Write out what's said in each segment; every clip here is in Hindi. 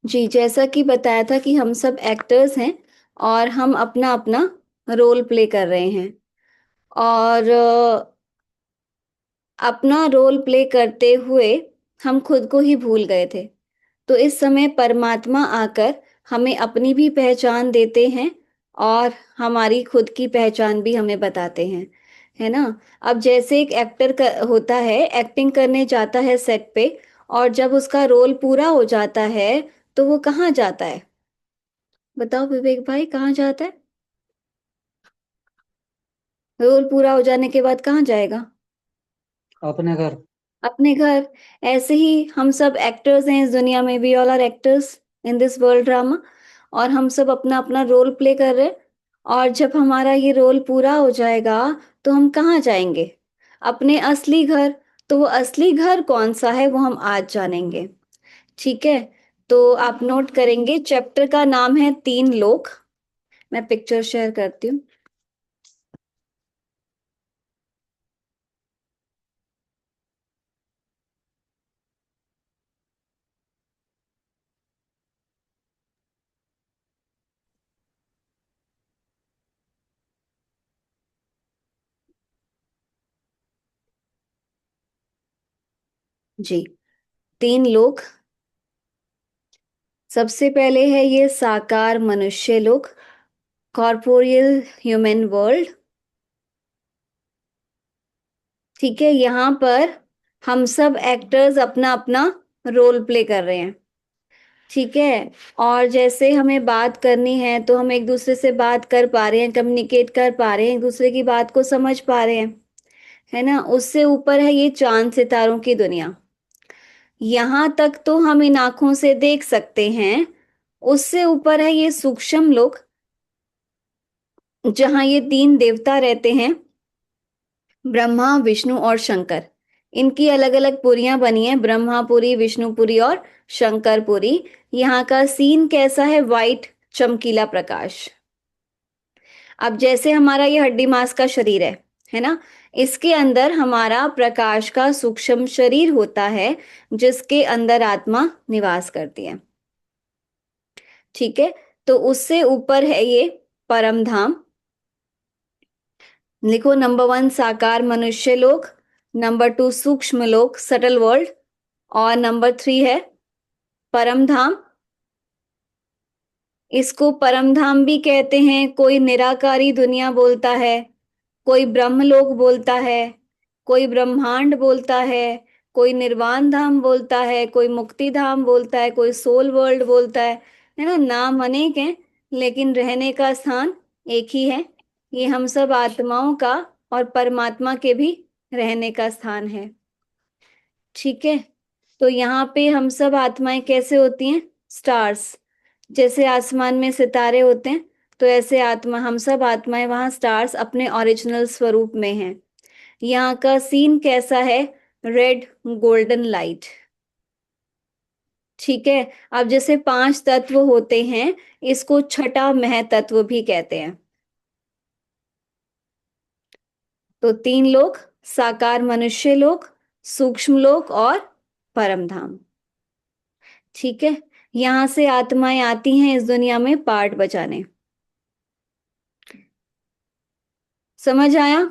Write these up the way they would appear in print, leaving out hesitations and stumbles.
जी, जैसा कि बताया था कि हम सब एक्टर्स हैं और हम अपना अपना रोल प्ले कर रहे हैं और अपना रोल प्ले करते हुए हम खुद को ही भूल गए थे। तो इस समय परमात्मा आकर हमें अपनी भी पहचान देते हैं और हमारी खुद की पहचान भी हमें बताते हैं, है ना? अब जैसे एक एक्टर होता है, एक्टिंग करने जाता है सेट पे और जब उसका रोल पूरा हो जाता है, तो वो कहाँ जाता है? बताओ विवेक भाई, कहाँ जाता है? रोल पूरा हो जाने के बाद कहाँ जाएगा? अपने घर। अपने घर। ऐसे ही हम सब एक्टर्स हैं इस दुनिया में, we all are actors in this world drama, और हम सब अपना अपना रोल प्ले कर रहे हैं। और जब हमारा ये रोल पूरा हो जाएगा तो हम कहाँ जाएंगे? अपने असली घर। तो वो असली घर कौन सा है वो हम आज जानेंगे। ठीक है, तो आप नोट करेंगे, चैप्टर का नाम है तीन लोक। मैं पिक्चर शेयर करती हूँ। जी, तीन लोक। सबसे पहले है ये साकार मनुष्य लोक, कॉर्पोरियल ह्यूमन वर्ल्ड। ठीक है, यहाँ पर हम सब एक्टर्स अपना अपना रोल प्ले कर रहे हैं। ठीक है, और जैसे हमें बात करनी है तो हम एक दूसरे से बात कर पा रहे हैं, कम्युनिकेट कर पा रहे हैं, एक दूसरे की बात को समझ पा रहे हैं, है ना? उससे ऊपर है ये चांद सितारों की दुनिया। यहाँ तक तो हम इन आंखों से देख सकते हैं। उससे ऊपर है ये सूक्ष्म लोक, जहाँ ये तीन देवता रहते हैं, ब्रह्मा विष्णु और शंकर। इनकी अलग अलग पुरियां बनी हैं, ब्रह्मापुरी, विष्णुपुरी और शंकरपुरी। यहाँ का सीन कैसा है? वाइट चमकीला प्रकाश। अब जैसे हमारा ये हड्डी मांस का शरीर है ना? इसके अंदर हमारा प्रकाश का सूक्ष्म शरीर होता है, जिसके अंदर आत्मा निवास करती है। ठीक है, तो उससे ऊपर है ये परम धाम। लिखो, नंबर वन साकार मनुष्य लोक, नंबर टू सूक्ष्म लोक सटल वर्ल्ड, और नंबर थ्री है परम धाम। इसको परम धाम भी कहते हैं, कोई निराकारी दुनिया बोलता है, कोई ब्रह्मलोक बोलता है, कोई ब्रह्मांड बोलता है, कोई निर्वाण धाम बोलता है, कोई मुक्ति धाम बोलता है, कोई सोल वर्ल्ड बोलता है ना? नाम अनेक हैं, लेकिन रहने का स्थान एक ही है। ये हम सब आत्माओं का और परमात्मा के भी रहने का स्थान है। ठीक है, तो यहाँ पे हम सब आत्माएं कैसे होती हैं? स्टार्स। जैसे आसमान में सितारे होते हैं, तो ऐसे आत्मा, हम सब आत्माएं वहां स्टार्स अपने ओरिजिनल स्वरूप में हैं। यहाँ का सीन कैसा है? Red golden light. ठीक है, अब जैसे पांच तत्व होते हैं, इसको छठा महतत्व भी कहते हैं। तो तीन लोक, साकार मनुष्य लोक, सूक्ष्म लोक और परम धाम। ठीक है, यहां से आत्माएं आती हैं इस दुनिया में पार्ट बजाने। समझ आया?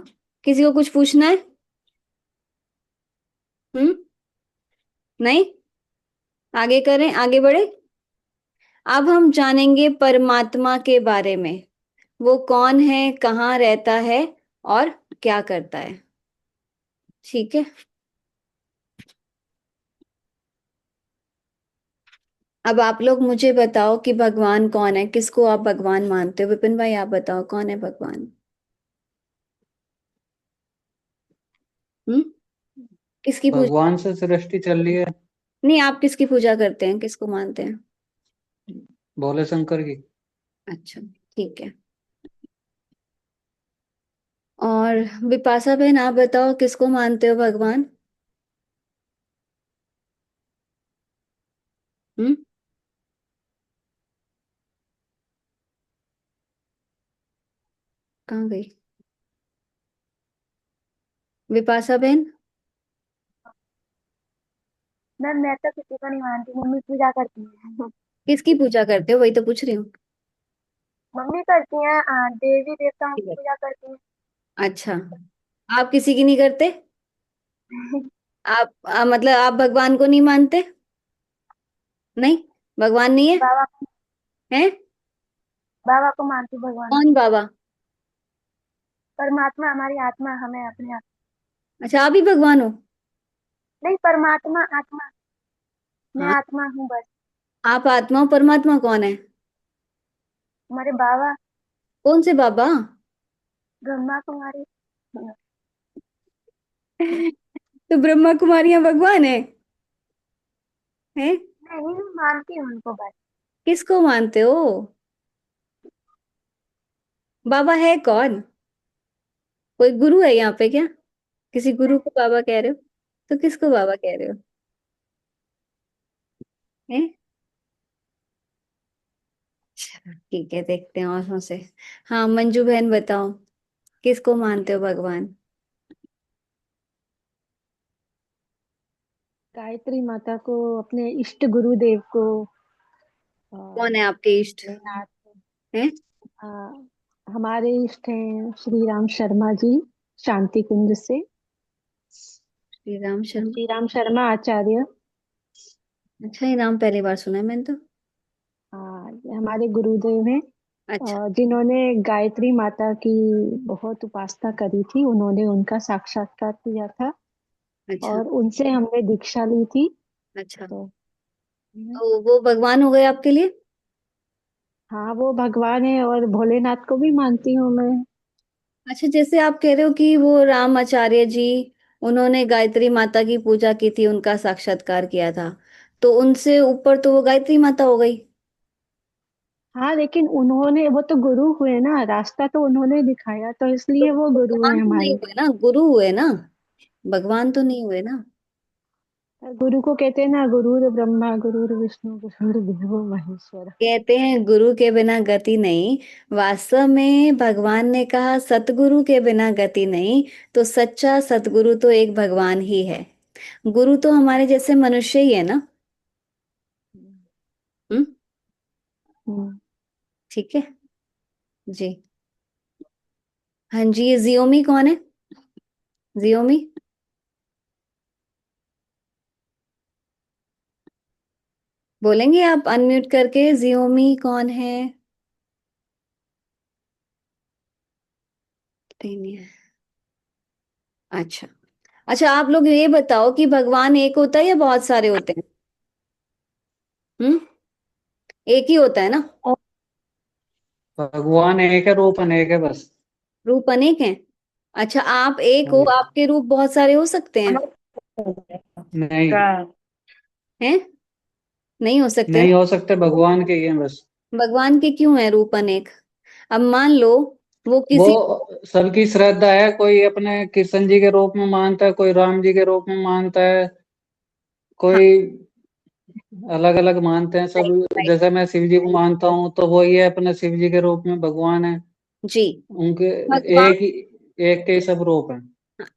किसी को कुछ पूछना है? हम्म? नहीं? आगे करें, आगे बढ़े। अब हम जानेंगे परमात्मा के बारे में। वो कौन है, कहाँ रहता है और क्या करता है। ठीक है, अब आप लोग मुझे बताओ कि भगवान कौन है, किसको आप भगवान मानते हो? विपिन भाई, आप बताओ कौन है भगवान? हम्म? किसकी पूजा? भगवान से सृष्टि चल रही है। नहीं, आप किसकी पूजा करते हैं, किसको मानते हैं? भोले शंकर की। अच्छा, ठीक है। और विपाशा बहन, आप बताओ किसको मानते हो भगवान? हम्म? कहाँ गई विपाशा बहन? मैम मैं तो किसी को नहीं मानती, मम्मी पूजा करती है। किसकी पूजा करते हो, वही तो पूछ रही हूँ। मम्मी करती हैं, देवी देवताओं की पूजा करती हैं। अच्छा, आप किसी की नहीं करते? आप मतलब आप भगवान को नहीं मानते? नहीं, भगवान नहीं है? बाबा, हैं? बाबा को मानती, भगवान को। कौन बाबा? परमात्मा हमारी आत्मा, हमें अपने आप। अच्छा, आप ही भगवान हो? नहीं, परमात्मा आत्मा। मैं हाँ, आत्मा हूँ बस। आप आत्मा हो, परमात्मा कौन है? हमारे बाबा, कौन से बाबा? ब्रह्मा कुमारी। तो ब्रह्मा कुमारियां भगवान है? हैं? नहीं, मैं मानती हूँ उनको बस। किसको मानते हो? बाबा है कौन? कोई गुरु है यहाँ पे क्या? किसी गुरु को बाबा कह रहे हो? तो किसको बाबा कह रहे हो? हैं? अच्छा, ठीक है, देखते हैं और से। हाँ, मंजू बहन बताओ, किसको मानते हो भगवान? गायत्री माता को, अपने इष्ट गुरुदेव को। अ, कौन है आपके इष्ट? भोलेनाथ। हैं? अ, हमारे इष्ट हैं श्री राम शर्मा जी, शांति कुंज से। श्री राम शर्मा? श्री राम शर्मा आचार्य। अच्छा, ये नाम पहली बार सुना है मैंने तो। ये हमारे गुरुदेव हैं। अच्छा। जिन्होंने गायत्री माता की बहुत उपासना करी थी, उन्होंने उनका साक्षात्कार किया था अच्छा। और उनसे हमने दीक्षा ली थी। अच्छा, तो तो वो भगवान हो गए आपके लिए? हाँ, वो भगवान है और भोलेनाथ को भी मानती हूँ मैं। अच्छा, जैसे आप कह रहे हो कि वो राम आचार्य जी, उन्होंने गायत्री माता की पूजा की थी, उनका साक्षात्कार किया था, तो उनसे ऊपर तो वो गायत्री माता हो गई। हाँ, लेकिन उन्होंने, वो तो गुरु हुए ना, रास्ता तो उन्होंने दिखाया, तो तो इसलिए वो गुरु भगवान है तो नहीं हमारे। हुए ना, गुरु हुए ना, भगवान तो नहीं हुए ना। गुरु को कहते हैं ना, गुरुर ब्रह्मा गुरुर विष्णु गुरुर्देवो महेश्वर। कहते हैं गुरु के बिना गति नहीं, वास्तव में भगवान ने कहा सतगुरु के बिना गति नहीं। तो सच्चा सतगुरु तो एक भगवान ही है। गुरु तो हमारे जैसे मनुष्य ही है ना। हम्म। हम्म। ठीक है जी। हाँ जी, ये जियोमी कौन है? जियोमी, बोलेंगे आप अनम्यूट करके, जियोमी कौन है? नहीं है। अच्छा। अच्छा, आप लोग ये बताओ कि भगवान एक होता है या बहुत सारे होते हैं? हम्म। एक ही होता है ना? भगवान एक है, रूप अनेक है बस। रूप अनेक हैं? अच्छा, आप एक हाँ हो, जी। आपके रूप बहुत सारे हो सकते हैं? नहीं, हैं? नहीं हो सकते नहीं ना? हो सकते, भगवान के ही हैं बस। भगवान के क्यों है रूप अनेक? अब मान लो वो वो किसी। सबकी श्रद्धा है, कोई अपने कृष्ण जी के रूप में मानता है, कोई राम जी के रूप में मानता है, हाँ। कोई अलग अलग मानते हैं सब। नहीं, नहीं, जैसे मैं शिव जी को मानता हूँ, तो वो ये अपने शिव जी के रूप में भगवान है। जी। उनके भगवान एक ही, एक के ही सब रूप हैं।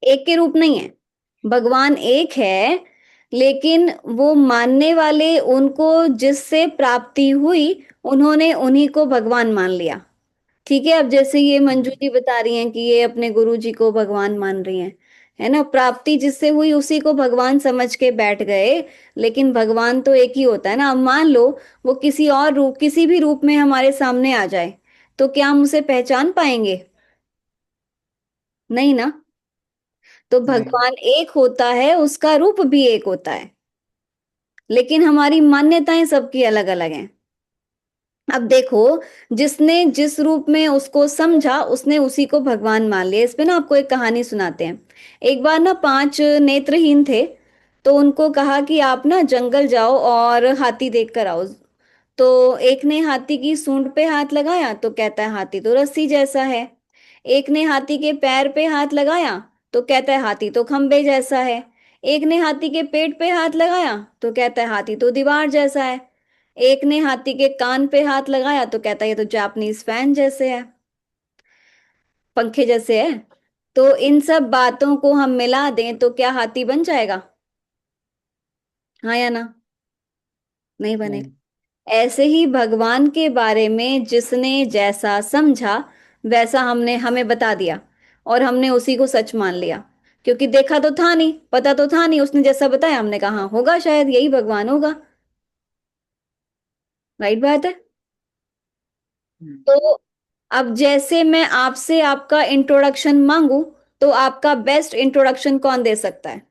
एक के रूप नहीं है, भगवान एक है, लेकिन वो मानने वाले उनको जिससे प्राप्ति हुई, उन्होंने उन्हीं को भगवान मान लिया। ठीक है, अब जैसे ये मंजू जी बता रही हैं कि ये अपने गुरु जी को भगवान मान रही हैं, है ना, प्राप्ति जिससे हुई उसी को भगवान समझ के बैठ गए। लेकिन भगवान तो एक ही होता है ना। अब मान लो वो किसी और रूप, किसी भी रूप में हमारे सामने आ जाए, तो क्या हम उसे पहचान पाएंगे? नहीं ना। तो नहीं। भगवान एक होता है, उसका रूप भी एक होता है, लेकिन हमारी मान्यताएं सबकी अलग अलग हैं। अब देखो, जिसने जिस रूप में उसको समझा, उसने उसी को भगवान मान लिया। इस पे ना आपको एक कहानी सुनाते हैं। एक बार ना 5 नेत्रहीन थे, तो उनको कहा कि आप ना जंगल जाओ और हाथी देख कर आओ। तो एक ने हाथी की सूंड पे हाथ लगाया, तो कहता है हाथी तो रस्सी जैसा है। एक ने हाथी के पैर पे हाथ लगाया, तो कहता है हाथी तो खंबे जैसा है। एक ने हाथी के पेट पे हाथ लगाया, तो कहता है हाथी तो दीवार जैसा है। एक ने हाथी के कान पे हाथ लगाया, तो कहता है ये तो जापानीज फैन जैसे है, पंखे जैसे है। तो इन सब बातों को हम मिला दें तो क्या हाथी बन जाएगा? हाँ या ना? नहीं नहीं। बनेगा। ऐसे ही भगवान के बारे में जिसने जैसा समझा वैसा हमने हमें बता दिया और हमने उसी को सच मान लिया, क्योंकि देखा तो था नहीं, पता तो था नहीं, उसने जैसा बताया हमने कहा हाँ होगा, शायद यही भगवान होगा। राइट बात है। तो अब जैसे मैं आपसे आपका इंट्रोडक्शन मांगू, तो आपका बेस्ट इंट्रोडक्शन कौन दे सकता है?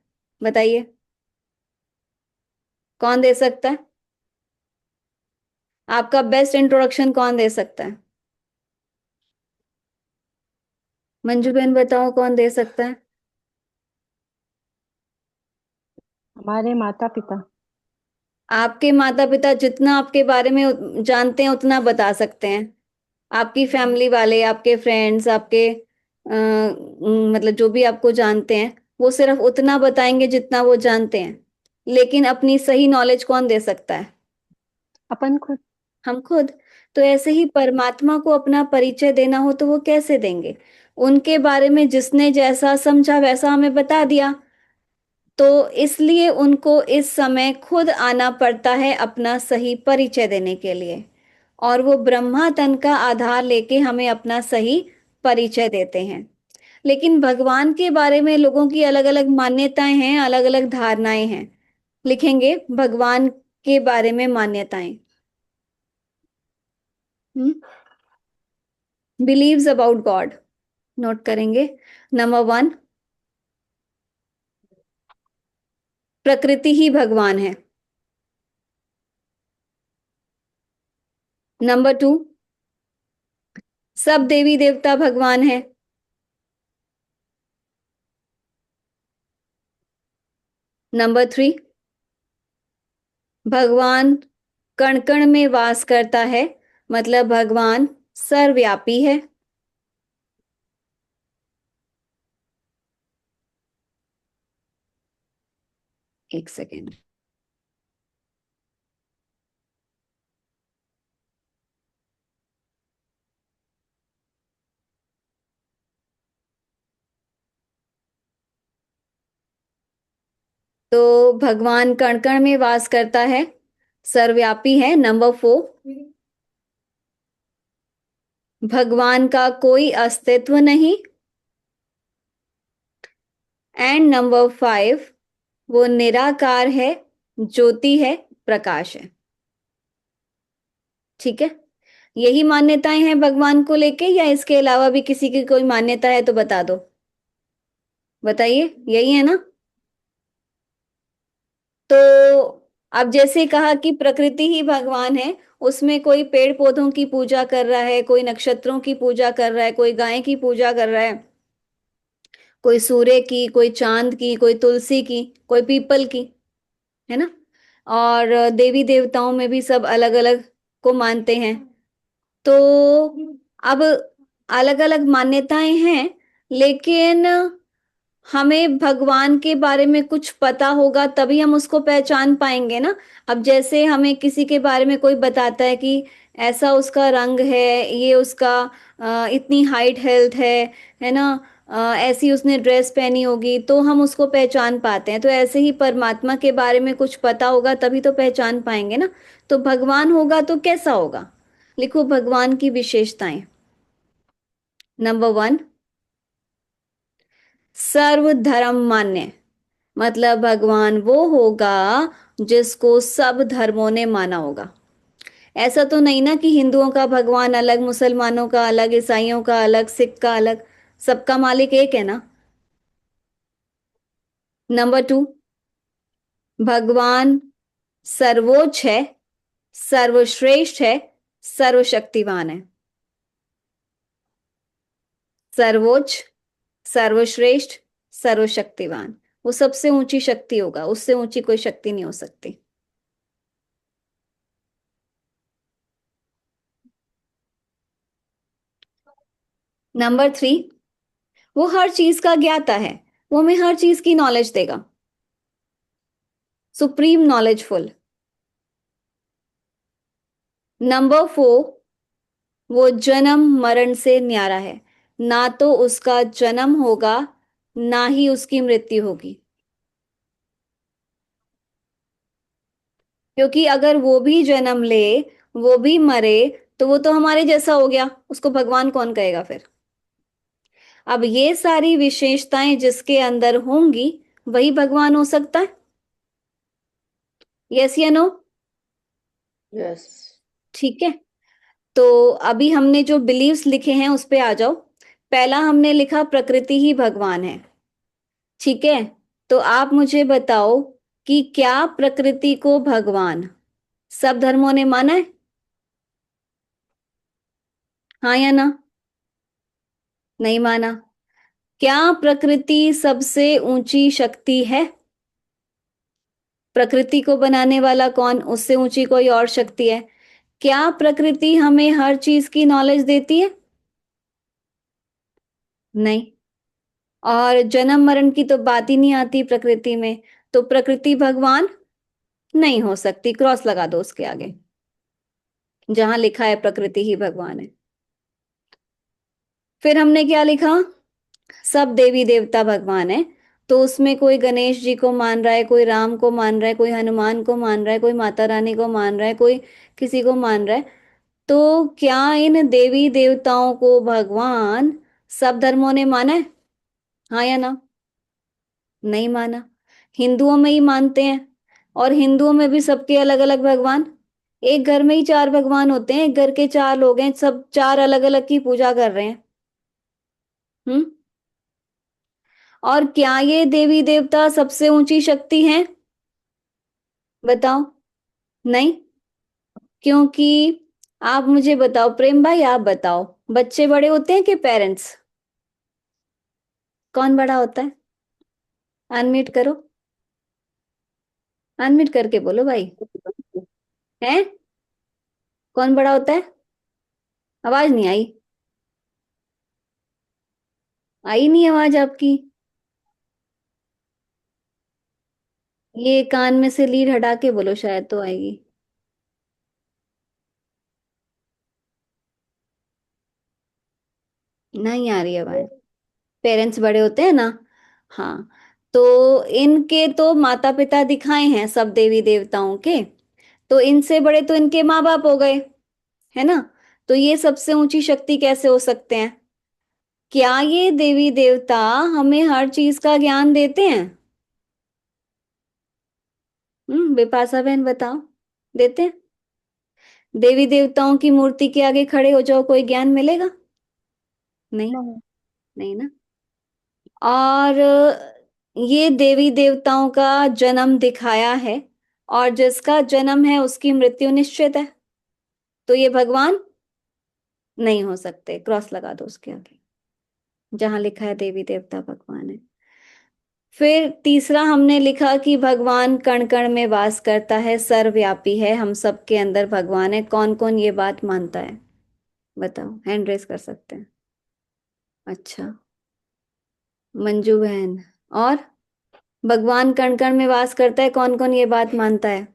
बताइए, कौन दे सकता है? आपका बेस्ट इंट्रोडक्शन कौन दे सकता है? मंजू बहन बताओ, कौन दे सकता है? हमारे माता पिता। आपके माता पिता जितना आपके बारे में जानते हैं उतना बता सकते हैं। आपकी फैमिली वाले, आपके फ्रेंड्स, आपके मतलब जो भी आपको जानते हैं, वो सिर्फ उतना बताएंगे जितना वो जानते हैं। लेकिन अपनी सही नॉलेज कौन दे सकता है? अपन खुद। हम खुद। तो ऐसे ही परमात्मा को अपना परिचय देना हो तो वो कैसे देंगे? उनके बारे में जिसने जैसा समझा वैसा हमें बता दिया। तो इसलिए उनको इस समय खुद आना पड़ता है अपना सही परिचय देने के लिए, और वो ब्रह्मा तन का आधार लेके हमें अपना सही परिचय देते हैं। लेकिन भगवान के बारे में लोगों की अलग अलग मान्यताएं हैं, अलग अलग धारणाएं हैं। लिखेंगे भगवान के बारे में मान्यताएं। बिलीव्स अबाउट गॉड, नोट करेंगे। नंबर 1, प्रकृति ही भगवान है। नंबर 2, सब देवी देवता भगवान है। नंबर 3, भगवान कण कण में वास करता है, मतलब भगवान सर्वव्यापी है। एक सेकेंड। तो भगवान कण कण में वास करता है, सर्वव्यापी है। नंबर 4, भगवान का कोई अस्तित्व नहीं। एंड नंबर 5, वो निराकार है, ज्योति है, प्रकाश है। ठीक है। यही मान्यताएं हैं भगवान को लेके, या इसके अलावा भी किसी की कोई मान्यता है तो बता दो। बताइए, यही है ना? तो अब जैसे कहा कि प्रकृति ही भगवान है, उसमें कोई पेड़ पौधों की पूजा कर रहा है, कोई नक्षत्रों की पूजा कर रहा है, कोई गाय की पूजा कर रहा है, कोई सूर्य की, कोई चांद की, कोई तुलसी की, कोई पीपल की, है ना? और देवी देवताओं में भी सब अलग अलग को मानते हैं। तो अब अलग अलग मान्यताएं हैं, लेकिन हमें भगवान के बारे में कुछ पता होगा तभी हम उसको पहचान पाएंगे ना। अब जैसे हमें किसी के बारे में कोई बताता है कि ऐसा उसका रंग है, ये उसका इतनी हाइट हेल्थ है ना, ऐसी उसने ड्रेस पहनी होगी, तो हम उसको पहचान पाते हैं। तो ऐसे ही परमात्मा के बारे में कुछ पता होगा तभी तो पहचान पाएंगे ना। तो भगवान होगा तो कैसा होगा? लिखो भगवान की विशेषताएं। नंबर 1, सर्वधर्म मान्य, मतलब भगवान वो होगा जिसको सब धर्मों ने माना होगा। ऐसा तो नहीं ना कि हिंदुओं का भगवान अलग, मुसलमानों का अलग, ईसाइयों का अलग, सिख का अलग। सबका मालिक एक है ना। नंबर 2, भगवान सर्वोच्च है, सर्वश्रेष्ठ है, सर्वशक्तिवान है। सर्वोच्च, सर्वश्रेष्ठ, सर्वशक्तिवान। वो सबसे ऊंची शक्ति होगा, उससे ऊंची कोई शक्ति नहीं हो सकती। नंबर 3, वो हर चीज का ज्ञाता है, वो हमें हर चीज की नॉलेज देगा। Supreme knowledgeful. नंबर 4, वो जन्म मरण से न्यारा है, ना तो उसका जन्म होगा ना ही उसकी मृत्यु होगी। क्योंकि अगर वो भी जन्म ले, वो भी मरे, तो वो तो हमारे जैसा हो गया, उसको भगवान कौन कहेगा फिर। अब ये सारी विशेषताएं जिसके अंदर होंगी वही भगवान हो सकता है। यस या नो? यस। ठीक है। तो अभी हमने जो बिलीव्स लिखे हैं उस पे आ जाओ। पहला हमने लिखा प्रकृति ही भगवान है। ठीक है। तो आप मुझे बताओ कि क्या प्रकृति को भगवान सब धर्मों ने माना है? हाँ या ना? नहीं माना। क्या प्रकृति सबसे ऊंची शक्ति है? प्रकृति को बनाने वाला कौन, उससे ऊंची कोई और शक्ति है? क्या प्रकृति हमें हर चीज की नॉलेज देती है? नहीं। और जन्म मरण की तो बात ही नहीं आती प्रकृति में। तो प्रकृति भगवान नहीं हो सकती, क्रॉस लगा दो उसके आगे जहां लिखा है प्रकृति ही भगवान है। फिर हमने क्या लिखा? सब देवी देवता भगवान है। तो उसमें कोई गणेश जी को मान रहा है, कोई राम को मान रहा है, कोई हनुमान को मान रहा है, कोई माता रानी को मान रहा है, कोई किसी को मान रहा है। तो क्या इन देवी देवताओं को भगवान सब धर्मों ने माना है? हाँ या ना? नहीं माना। हिंदुओं में ही मानते हैं। और हिंदुओं में भी सबके अलग अलग भगवान। एक घर में ही चार भगवान होते हैं, एक घर के चार लोग हैं, सब चार अलग अलग की पूजा कर रहे हैं। हम्म। और क्या ये देवी देवता सबसे ऊंची शक्ति हैं? बताओ। नहीं। क्योंकि आप मुझे बताओ प्रेम भाई, आप बताओ, बच्चे बड़े होते हैं कि पेरेंट्स? कौन बड़ा होता है? अनम्यूट करो, अनम्यूट करके बोलो भाई। हैं? कौन बड़ा होता है? आवाज नहीं आई। आई नहीं आवाज आपकी। ये कान में से लीड हटा के बोलो, शायद तो आएगी। नहीं आ रही आवाज। पेरेंट्स बड़े होते हैं ना। हाँ। तो इनके तो माता पिता दिखाए हैं सब देवी देवताओं के। तो इनसे बड़े तो इनके माँ बाप हो गए, है ना? तो ये सबसे ऊंची शक्ति कैसे हो सकते हैं? क्या ये देवी देवता हमें हर चीज का ज्ञान देते हैं? बिपाशा बहन बताओ। देते हैं? देवी देवताओं की मूर्ति के आगे खड़े हो जाओ, कोई ज्ञान मिलेगा? नहीं। नहीं। नहीं ना। और ये देवी देवताओं का जन्म दिखाया है, और जिसका जन्म है उसकी मृत्यु निश्चित है। तो ये भगवान नहीं हो सकते, क्रॉस लगा दो उसके आगे जहां लिखा है देवी देवता भगवान है। फिर तीसरा हमने लिखा कि भगवान कण कण में वास करता है, सर्वव्यापी है, हम सबके अंदर भगवान है। कौन कौन ये बात मानता है? बताओ, हैंड रेस कर सकते हैं। अच्छा, मंजू बहन। और भगवान कण कण में वास करता है, कौन कौन ये बात मानता है?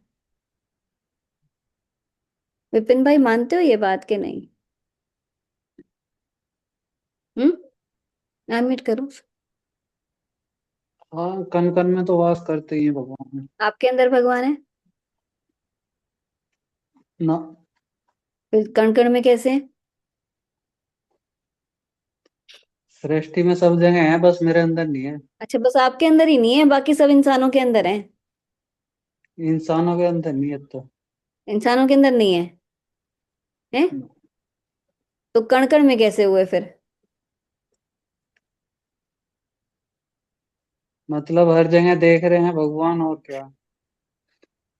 विपिन भाई, मानते हो ये बात के नहीं? हम्म। अनम्यूट करो। हाँ, कन कन में तो वास करते ही हैं भगवान। आपके अंदर भगवान है? ना। फिर कण कण में कैसे है? सृष्टि में सब जगह है, बस मेरे अंदर नहीं है। अच्छा, बस आपके अंदर ही नहीं है, बाकी सब इंसानों के अंदर है? इंसानों के अंदर नहीं है तो। इंसानों के अंदर नहीं है? हैं? तो कण कण में कैसे हुए फिर? मतलब हर जगह देख रहे हैं भगवान, और क्या।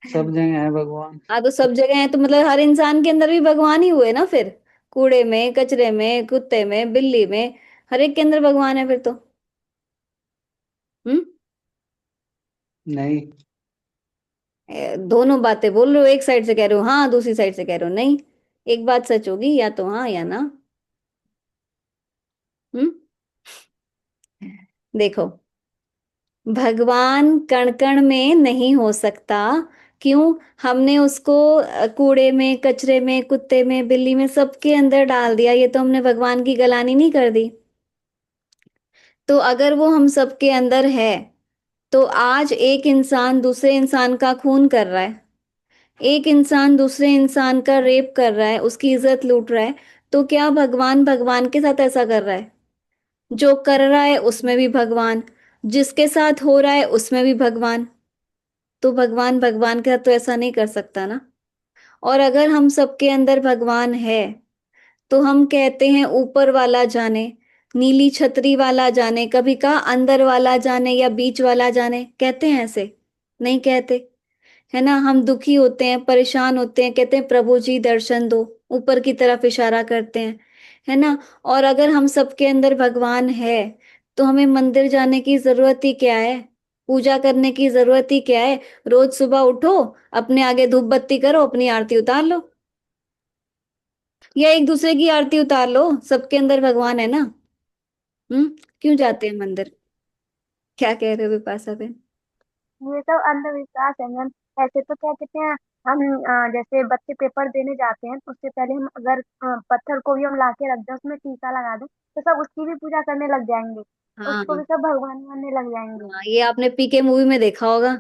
सब जगह है भगवान। हाँ, तो सब जगह है तो मतलब हर इंसान के अंदर भी भगवान ही हुए ना फिर। कूड़े में, कचरे में, कुत्ते में, बिल्ली में, हर एक के अंदर भगवान है फिर तो। हम्म। नहीं। दोनों बातें बोल रहे हो, एक साइड से कह रहे हो हाँ, दूसरी साइड से कह रहे हो नहीं। एक बात सच होगी, या तो हाँ या ना। हम्म। देखो, भगवान कण कण में नहीं हो सकता। क्यों? हमने उसको कूड़े में, कचरे में, कुत्ते में, बिल्ली में, सबके अंदर डाल दिया, ये तो हमने भगवान की गलानी नहीं कर दी। तो अगर वो हम सबके अंदर है, तो आज एक इंसान दूसरे इंसान का खून कर रहा है, एक इंसान दूसरे इंसान का रेप कर रहा है, उसकी इज्जत लूट रहा है, तो क्या भगवान भगवान के साथ ऐसा कर रहा है? जो कर रहा है उसमें भी भगवान, जिसके साथ हो रहा है उसमें भी भगवान। तो भगवान भगवान के साथ तो ऐसा नहीं कर सकता ना। और अगर हम सबके अंदर भगवान है, तो हम कहते हैं ऊपर वाला जाने, नीली छतरी वाला जाने, कभी कहा अंदर वाला जाने या बीच वाला जाने, कहते हैं ऐसे? नहीं कहते, है ना। हम दुखी होते हैं, परेशान होते हैं, कहते हैं प्रभु जी दर्शन दो, ऊपर की तरफ इशारा करते हैं, है ना। और अगर हम सबके अंदर भगवान है, तो हमें मंदिर जाने की जरूरत ही क्या है? पूजा करने की जरूरत ही क्या है? रोज सुबह उठो, अपने आगे धूप बत्ती करो, अपनी आरती उतार लो, या एक दूसरे की आरती उतार लो, सबके अंदर भगवान है ना। हम्म। क्यों जाते हैं मंदिर? क्या कह रहे हो विपाशा बेन? ये सब अंधविश्वास है मैम। ऐसे तो क्या कहते हैं, हम जैसे बच्चे पेपर देने जाते हैं तो उससे पहले हम अगर पत्थर को भी हम ला के रख दें, उसमें टीका लगा दें, तो सब उसकी भी पूजा करने लग जाएंगे, उसको हाँ भी सब भगवान मानने लग जाएंगे। हाँ, ये आपने पीके मूवी में देखा होगा।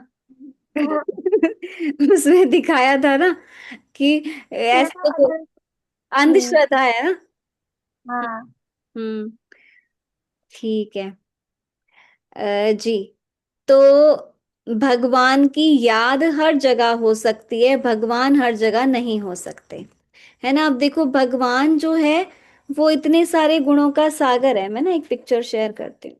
उसमें दिखाया था ना कि ये ऐसे सब तो हम्म, अंधश्रद्धा है ना। हाँ। हम्म। ठीक है। जी। तो भगवान की याद हर जगह हो सकती है, भगवान हर जगह नहीं हो सकते, है ना। अब देखो भगवान जो है वो इतने सारे गुणों का सागर है। मैं ना एक पिक्चर शेयर करती हूँ।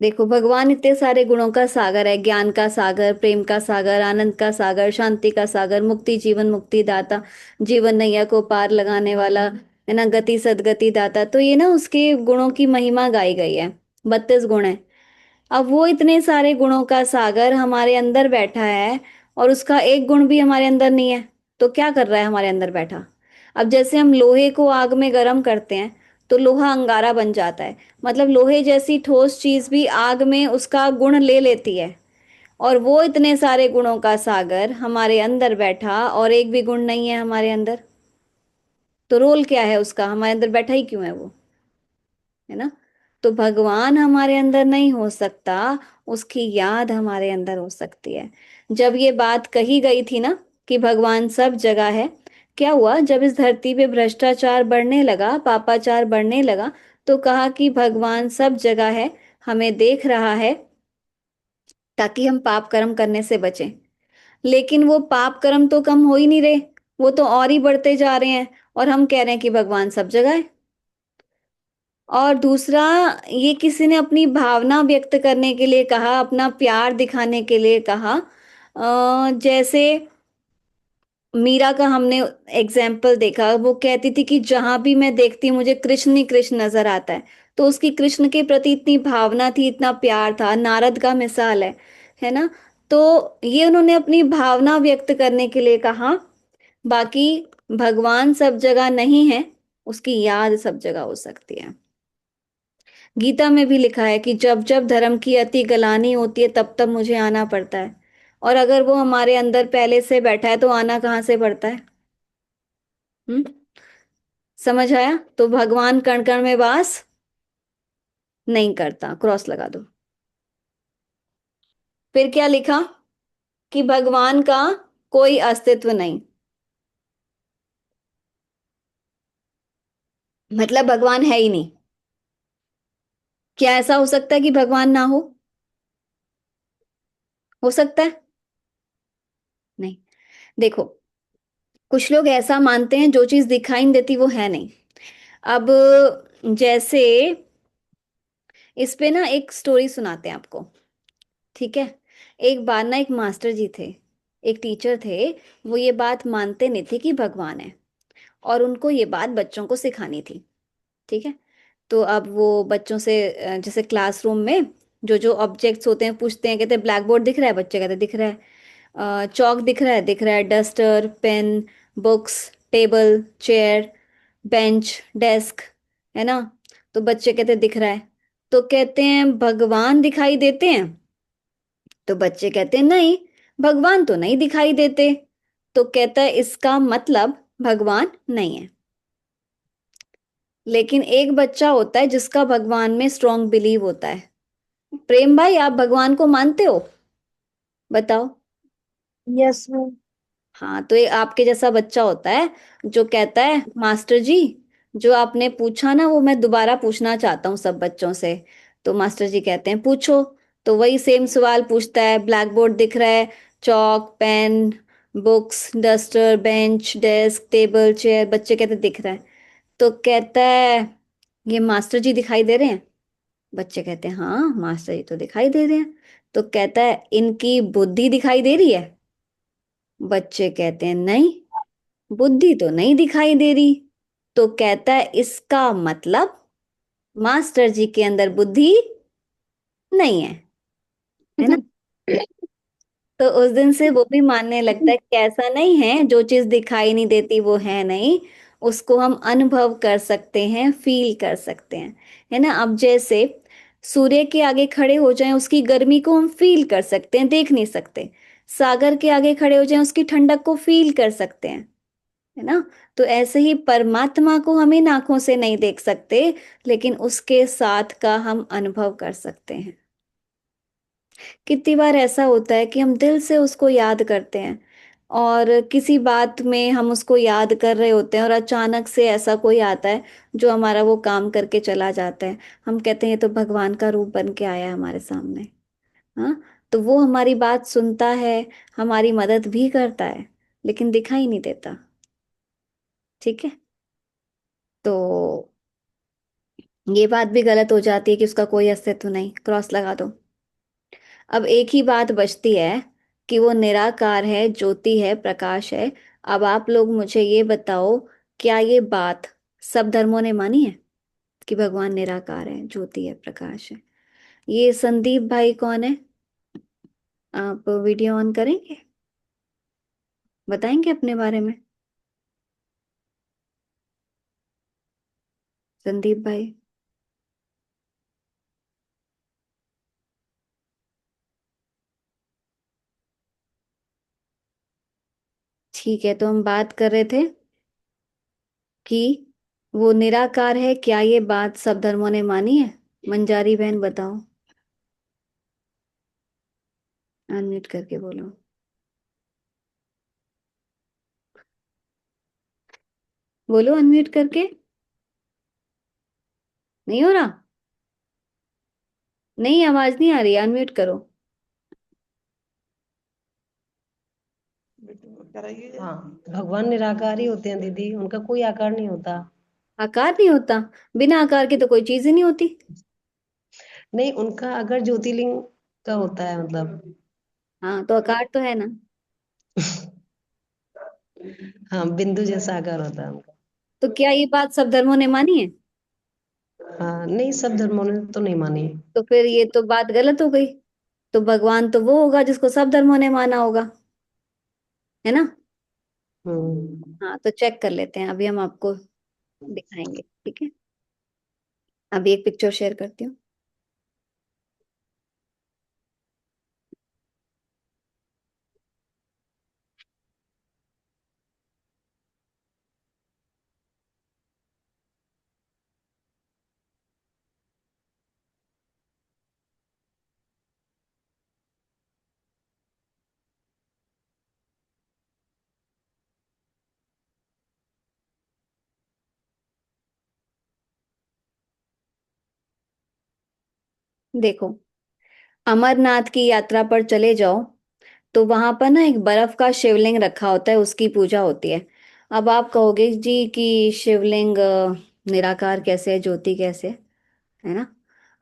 देखो भगवान इतने सारे गुणों का सागर है, ज्ञान का सागर, प्रेम का सागर, आनंद का सागर, शांति का सागर, मुक्ति जीवन मुक्ति दाता, जीवन नैया को पार लगाने वाला, है ना, गति सदगति दाता। तो ये ना उसके गुणों की महिमा गाई गई है। 32 गुण है। अब वो इतने सारे गुणों का सागर हमारे अंदर बैठा है, और उसका एक गुण भी हमारे अंदर नहीं है, तो क्या कर रहा है हमारे अंदर बैठा? अब जैसे हम लोहे को आग में गर्म करते हैं, तो लोहा अंगारा बन जाता है। मतलब लोहे जैसी ठोस चीज भी आग में उसका गुण ले लेती है। और वो इतने सारे गुणों का सागर हमारे अंदर बैठा, और एक भी गुण नहीं है हमारे अंदर, तो रोल क्या है उसका? हमारे अंदर बैठा ही क्यों है वो? है ना। तो भगवान हमारे अंदर नहीं हो सकता, उसकी याद हमारे अंदर हो सकती है। जब ये बात कही गई थी ना कि भगवान सब जगह है, क्या हुआ जब इस धरती पे भ्रष्टाचार बढ़ने लगा, पापाचार बढ़ने लगा, तो कहा कि भगवान सब जगह है, हमें देख रहा है, ताकि हम पाप कर्म करने से बचें। लेकिन वो पाप कर्म तो कम हो ही नहीं रहे, वो तो और ही बढ़ते जा रहे हैं, और हम कह रहे हैं कि भगवान सब जगह है। और दूसरा, ये किसी ने अपनी भावना व्यक्त करने के लिए कहा, अपना प्यार दिखाने के लिए कहा। जैसे मीरा का हमने एग्जाम्पल देखा, वो कहती थी कि जहां भी मैं देखती हूँ मुझे कृष्ण ही कृष्ण नजर आता है। तो उसकी कृष्ण के प्रति इतनी भावना थी, इतना प्यार था। नारद का मिसाल है ना। तो ये उन्होंने अपनी भावना व्यक्त करने के लिए कहा। बाकी भगवान सब जगह नहीं है, उसकी याद सब जगह हो सकती है। गीता में भी लिखा है कि जब जब धर्म की अति गलानी होती है, तब तब मुझे आना पड़ता है। और अगर वो हमारे अंदर पहले से बैठा है, तो आना कहाँ से पड़ता है? हम्म। समझ आया? तो भगवान कण कण में वास नहीं करता, क्रॉस लगा दो। फिर क्या लिखा? कि भगवान का कोई अस्तित्व नहीं। मतलब भगवान है ही नहीं। क्या ऐसा हो सकता है कि भगवान ना हो सकता है? नहीं। देखो, कुछ लोग ऐसा मानते हैं जो चीज दिखाई नहीं देती वो है नहीं। अब जैसे इस पे ना एक स्टोरी सुनाते हैं आपको, ठीक है। एक बार ना एक मास्टर जी थे, एक टीचर थे। वो ये बात मानते नहीं थे कि भगवान है, और उनको ये बात बच्चों को सिखानी थी, ठीक है। तो अब वो बच्चों से जैसे क्लासरूम में जो जो ऑब्जेक्ट्स होते हैं पूछते हैं, कहते हैं ब्लैक बोर्ड दिख रहा है, बच्चे कहते हैं दिख रहा है। चौक दिख रहा है, दिख रहा है। Duster, pen, books, table, chair, bench, desk, है ना। तो बच्चे कहते हैं दिख रहा है। तो कहते हैं भगवान दिखाई देते हैं? तो बच्चे कहते हैं नहीं, भगवान तो नहीं दिखाई देते। तो कहता है इसका मतलब भगवान नहीं है। लेकिन एक बच्चा होता है जिसका भगवान में स्ट्रांग बिलीव होता है। प्रेम भाई, आप भगवान को मानते हो? बताओ। Yes ma'am. हाँ, तो ये आपके जैसा बच्चा होता है जो कहता है मास्टर जी, जो आपने पूछा ना वो मैं दोबारा पूछना चाहता हूँ सब बच्चों से। तो मास्टर जी कहते हैं पूछो। तो वही सेम सवाल पूछता है। ब्लैक बोर्ड दिख रहा है, chalk, pen, books, duster, bench, desk, table, chair, बच्चे कहते हैं दिख रहा है। तो कहता है ये मास्टर जी दिखाई दे रहे हैं? बच्चे कहते हैं हाँ, मास्टर जी तो दिखाई दे रहे हैं। तो कहता है इनकी बुद्धि दिखाई दे रही है? बच्चे कहते हैं नहीं, बुद्धि तो नहीं दिखाई दे रही। तो कहता है इसका मतलब मास्टर जी के अंदर बुद्धि नहीं है ना। तो उस दिन से वो भी मानने लगता है कि ऐसा नहीं है, जो चीज दिखाई नहीं देती वो है नहीं, उसको हम अनुभव कर सकते हैं, फील कर सकते हैं, है ना। अब जैसे सूर्य के आगे खड़े हो जाएं, उसकी गर्मी को हम फील कर सकते हैं, देख नहीं सकते। सागर के आगे खड़े हो जाएं, उसकी ठंडक को फील कर सकते हैं, है ना। तो ऐसे ही परमात्मा को हम इन आंखों से नहीं देख सकते, लेकिन उसके साथ का हम अनुभव कर सकते हैं। कितनी बार ऐसा होता है कि हम दिल से उसको याद करते हैं, और किसी बात में हम उसको याद कर रहे होते हैं और अचानक से ऐसा कोई आता है जो हमारा वो काम करके चला जाता है। हम कहते हैं ये तो भगवान का रूप बन के आया है हमारे सामने। हाँ, तो वो हमारी बात सुनता है, हमारी मदद भी करता है, लेकिन दिखाई नहीं देता। ठीक है। तो ये बात भी गलत हो जाती है कि उसका कोई अस्तित्व नहीं, क्रॉस लगा दो। अब एक ही बात बचती है कि वो निराकार है, ज्योति है, प्रकाश है। अब आप लोग मुझे ये बताओ, क्या ये बात सब धर्मों ने मानी है कि भगवान निराकार है, ज्योति है, प्रकाश है? ये संदीप भाई कौन है? आप वीडियो ऑन करेंगे, बताएंगे अपने बारे में? संदीप भाई, ठीक है। तो हम बात कर रहे थे कि वो निराकार है, क्या ये बात सब धर्मों ने मानी है? मंजारी बहन बताओ, अनम्यूट करके बोलो। बोलो अनम्यूट करके। नहीं हो रहा? नहीं, आवाज नहीं आ रही, अनम्यूट करो। हाँ, भगवान निराकार ही होते हैं दीदी, उनका कोई आकार नहीं होता। आकार नहीं होता? बिना आकार की तो कोई चीज ही नहीं होती। नहीं, उनका अगर ज्योतिर्लिंग का होता है मतलब। हाँ, तो आकार तो है ना। हाँ, बिंदु जैसा आकार होता है उनका। तो क्या ये बात सब धर्मों ने मानी है? हाँ, नहीं, सब धर्मों ने तो नहीं मानी। तो फिर ये तो बात गलत हो गई। तो भगवान तो वो होगा जिसको सब धर्मों ने माना होगा, है ना। हम्म। हाँ, तो चेक कर लेते हैं, अभी हम आपको दिखाएंगे, ठीक है। अभी एक पिक्चर शेयर करती हूँ। देखो, अमरनाथ की यात्रा पर चले जाओ, तो वहां पर ना एक बर्फ का शिवलिंग रखा होता है, उसकी पूजा होती है। अब आप कहोगे जी कि शिवलिंग निराकार कैसे है, ज्योति कैसे है ना।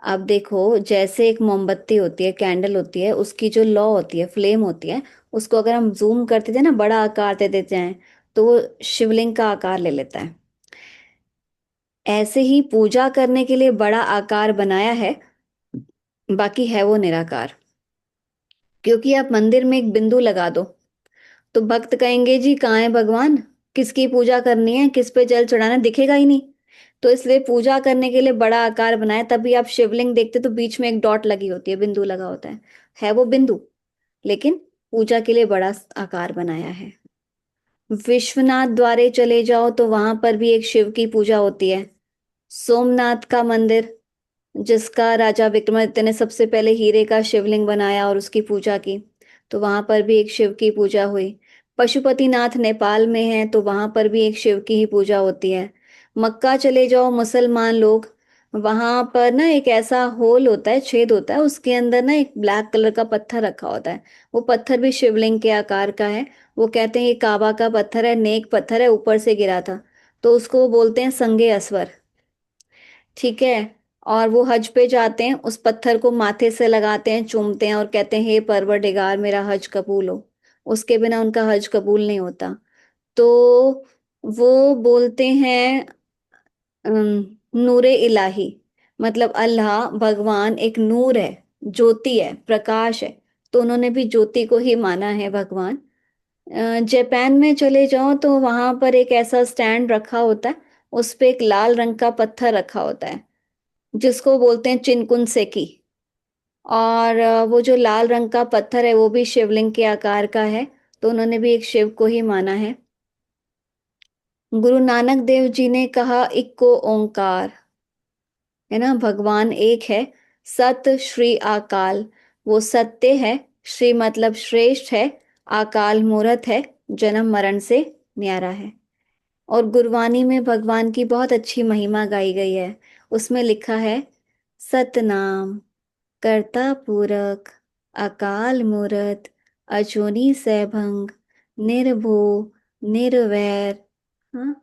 अब देखो, जैसे एक मोमबत्ती होती है, कैंडल होती है, उसकी जो लौ होती है, फ्लेम होती है, उसको अगर हम जूम करते थे ना, बड़ा आकार दे देते हैं, तो वो शिवलिंग का आकार ले लेता है। ऐसे ही पूजा करने के लिए बड़ा आकार बनाया है बाकी है वो निराकार। क्योंकि आप मंदिर में एक बिंदु लगा दो तो भक्त कहेंगे जी कहाँ है भगवान, किसकी पूजा करनी है, किस पे जल चढ़ाना है, दिखेगा ही नहीं। तो इसलिए पूजा करने के लिए बड़ा आकार बनाए, तभी आप शिवलिंग देखते तो बीच में एक डॉट लगी होती है, बिंदु लगा होता है वो बिंदु, लेकिन पूजा के लिए बड़ा आकार बनाया है। विश्वनाथ द्वारे चले जाओ तो वहां पर भी एक शिव की पूजा होती है। सोमनाथ का मंदिर, जिसका राजा विक्रमादित्य ने सबसे पहले हीरे का शिवलिंग बनाया और उसकी पूजा की, तो वहां पर भी एक शिव की पूजा हुई। पशुपतिनाथ नेपाल में है तो वहां पर भी एक शिव की ही पूजा होती है। मक्का चले जाओ मुसलमान लोग, वहां पर ना एक ऐसा होल होता है, छेद होता है, उसके अंदर ना एक ब्लैक कलर का पत्थर रखा होता है। वो पत्थर भी शिवलिंग के आकार का है। वो कहते हैं ये काबा का पत्थर है, नेक पत्थर है, ऊपर से गिरा था, तो उसको वो बोलते हैं संगे असवर। ठीक है। और वो हज पे जाते हैं, उस पत्थर को माथे से लगाते हैं, चूमते हैं और कहते हैं हे परवरदिगार मेरा हज कबूल हो। उसके बिना उनका हज कबूल नहीं होता। तो वो बोलते हैं नूरे इलाही, मतलब अल्लाह भगवान एक नूर है, ज्योति है, प्रकाश है। तो उन्होंने भी ज्योति को ही माना है भगवान। जापान में चले जाओ तो वहां पर एक ऐसा स्टैंड रखा होता है, उस पे एक लाल रंग का पत्थर रखा होता है, जिसको बोलते हैं चिनकुन सेकी। और वो जो लाल रंग का पत्थर है वो भी शिवलिंग के आकार का है, तो उन्होंने भी एक शिव को ही माना है। गुरु नानक देव जी ने कहा इक्को ओंकार, है ना, भगवान एक है। सत श्री आकाल, वो सत्य है, श्री मतलब श्रेष्ठ है, आकाल मूरत है, जन्म मरण से न्यारा है। और गुरबानी में भगवान की बहुत अच्छी महिमा गाई गई है। उसमें लिखा है सतनाम कर्ता पूरक, अकाल मूरत, अजूनी सैभंग, निर्भो निर्वैर। हाँ,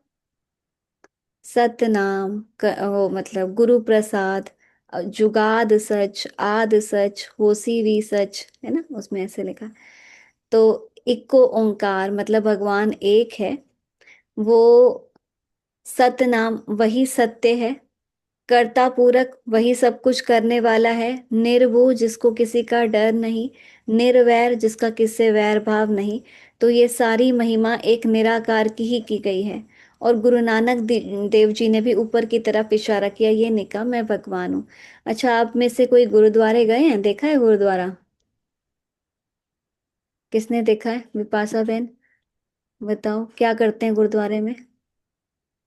सतनाम वो मतलब गुरु प्रसाद, जुगाद सच, आद सच, होसी भी सच, है ना, उसमें ऐसे लिखा। तो इक्को ओंकार मतलब भगवान एक है। वो सतनाम वही सत्य है, कर्ता पूरक वही सब कुछ करने वाला है, निर्भो जिसको किसी का डर नहीं, निर्वैर जिसका किससे वैर भाव नहीं। तो ये सारी महिमा एक निराकार की ही की गई है। और गुरु नानक देव जी ने भी ऊपर की तरफ इशारा किया, ये नहीं कहा मैं भगवान हूँ। अच्छा, आप में से कोई गुरुद्वारे गए हैं, देखा है गुरुद्वारा? किसने देखा है? विपाशा बहन बताओ क्या करते हैं गुरुद्वारे में?